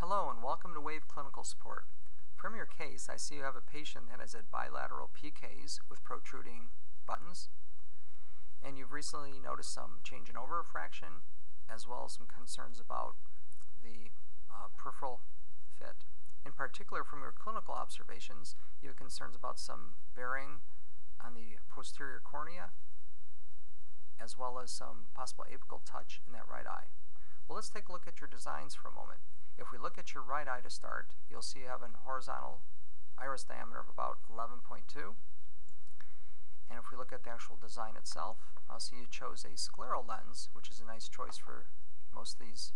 Hello and welcome to WAVE Clinical Support. From your case, I see you have a patient that has had bilateral PKs with protruding buttons, and you've recently noticed some change in over-refraction as well as some concerns about the peripheral fit. In particular, from your clinical observations, you have concerns about some bearing on the posterior cornea as well as some possible apical touch in that right eye. Well, let's take a look at your designs for a moment. If we look at your right eye to start, you'll see you have a horizontal iris diameter of about 11.2. And if we look at the actual design itself, I'll see you chose a scleral lens, which is a nice choice for most of these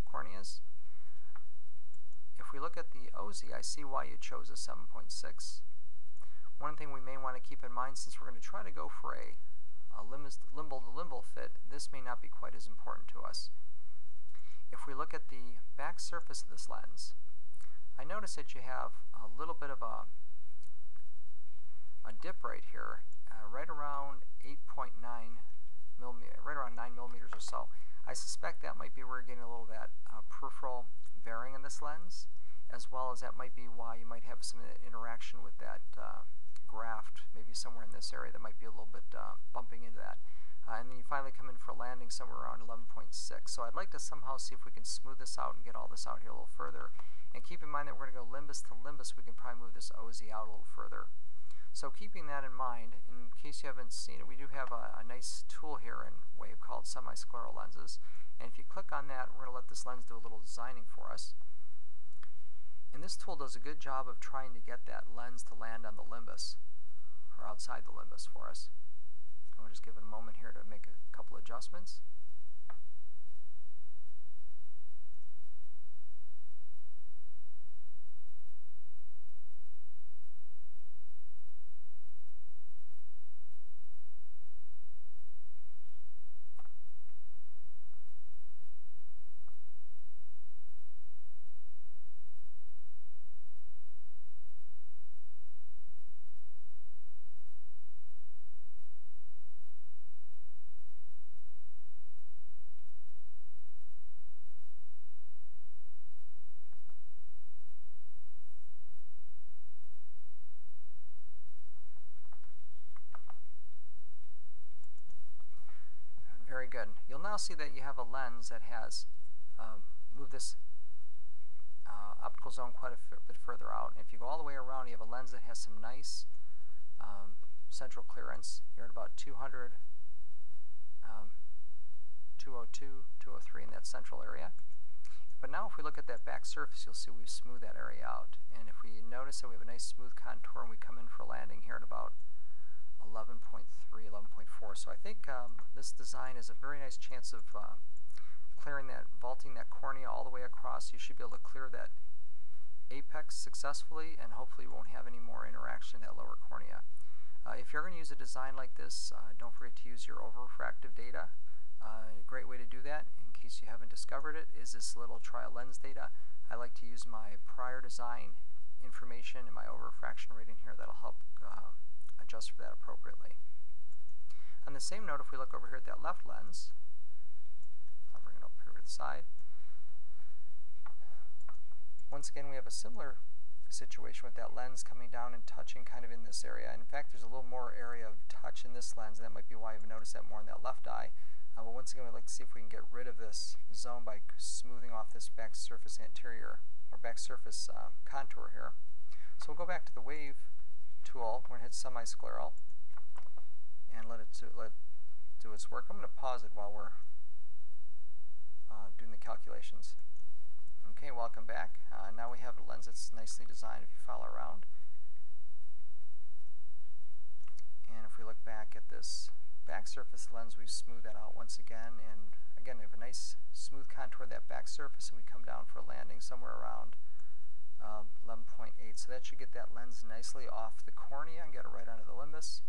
corneas. If we look at the OZ, I see why you chose a 7.6. One thing we may want to keep in mind, since we're going to try to go for a limbal-to-limbal fit, this may not be quite as important to us. If we look at the back surface of this lens, I notice that you have a little bit of a dip right here, right around 8.9 millimeters, right around 9 millimeters or so. I suspect that might be where you're getting a little of that peripheral bearing in this lens, as well as that might be why you might have some interaction with that graft, maybe somewhere in this area that might be a little bit bumping into that. And then you finally come in for landing somewhere around 11.6. So I'd like to somehow see if we can smooth this out and get all this out here a little further. And keep in mind that we're going to go limbus to limbus. We can probably move this OZ out a little further. So keeping that in mind, in case you haven't seen it, we do have a nice tool here in WAVE called semi-scleral lenses. And if you click on that, we're going to let this lens do a little designing for us. And this tool does a good job of trying to get that lens to land on the limbus, or outside the limbus for us. We'll just give it a moment here to make a couple adjustments. Very good. You'll now see that you have a lens that has moved this optical zone quite a bit further out. And if you go all the way around, you have a lens that has some nice central clearance. You're at about 200, 202, 203 in that central area. But now if we look at that back surface, you'll see we've smoothed that area out. And if we notice that we have a nice smooth contour and we come in for landing here at about 11.3, 11.4. So I think this design is a very nice chance of clearing that, vaulting that cornea all the way across. You should be able to clear that apex successfully, and hopefully you won't have any more interaction in that lower cornea. If you're going to use a design like this, don't forget to use your over-refractive data. A great way to do that, in case you haven't discovered it, is this little trial lens data. I like to use my prior design information and my over-refraction rating here. That'll help adjust for that appropriately. On the same note, if we look over here at that left lens, I'll bring it up here to the side. Once again, we have a similar situation with that lens coming down and touching kind of in this area. In fact, there's a little more area of touch in this lens, and that might be why you've noticed that more in that left eye. But once again, we'd like to see if we can get rid of this zone by smoothing off this back surface anterior, or back surface contour here. So we'll go back to the WAVE tool. We're going to hit semi-scleral and let it do its work. I'm going to pause it while we're doing the calculations. Okay, welcome back. Now we have a lens that's nicely designed if you follow around. And if we look back at this back surface lens, we've smoothed that out once again. And again, we have a nice smooth contour of that back surface, and we come down for a landing somewhere around 11.8. So that should get that lens nicely off the cornea and get it right onto the limbus.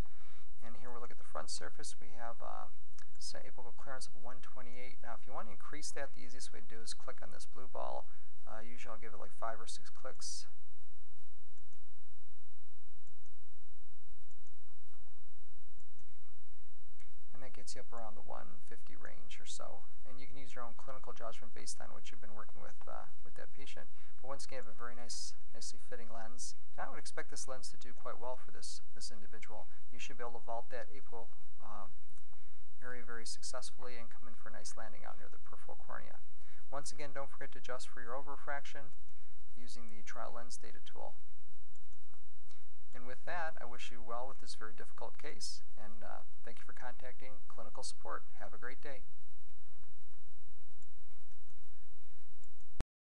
And here we look at the front surface. We have apical clearance of 128. Now, if you want to increase that, the easiest way to do is click on this blue ball. Usually I'll give it like 5 or 6 clicks. And that gets you up around the 150 range or so. And you can use your own clinical judgment based on what you've been working with that patient. patient. But once again, you have a very nicely fitting lens. And I would expect this lens to do quite well for this individual. You should be able to vault that apial area very successfully and come in for a nice landing out near the peripheral cornea. Once again, don't forget to adjust for your over-refraction using the trial lens data tool. And with that, I wish you well with this very difficult case, and thank you for contacting clinical support. Have a great day.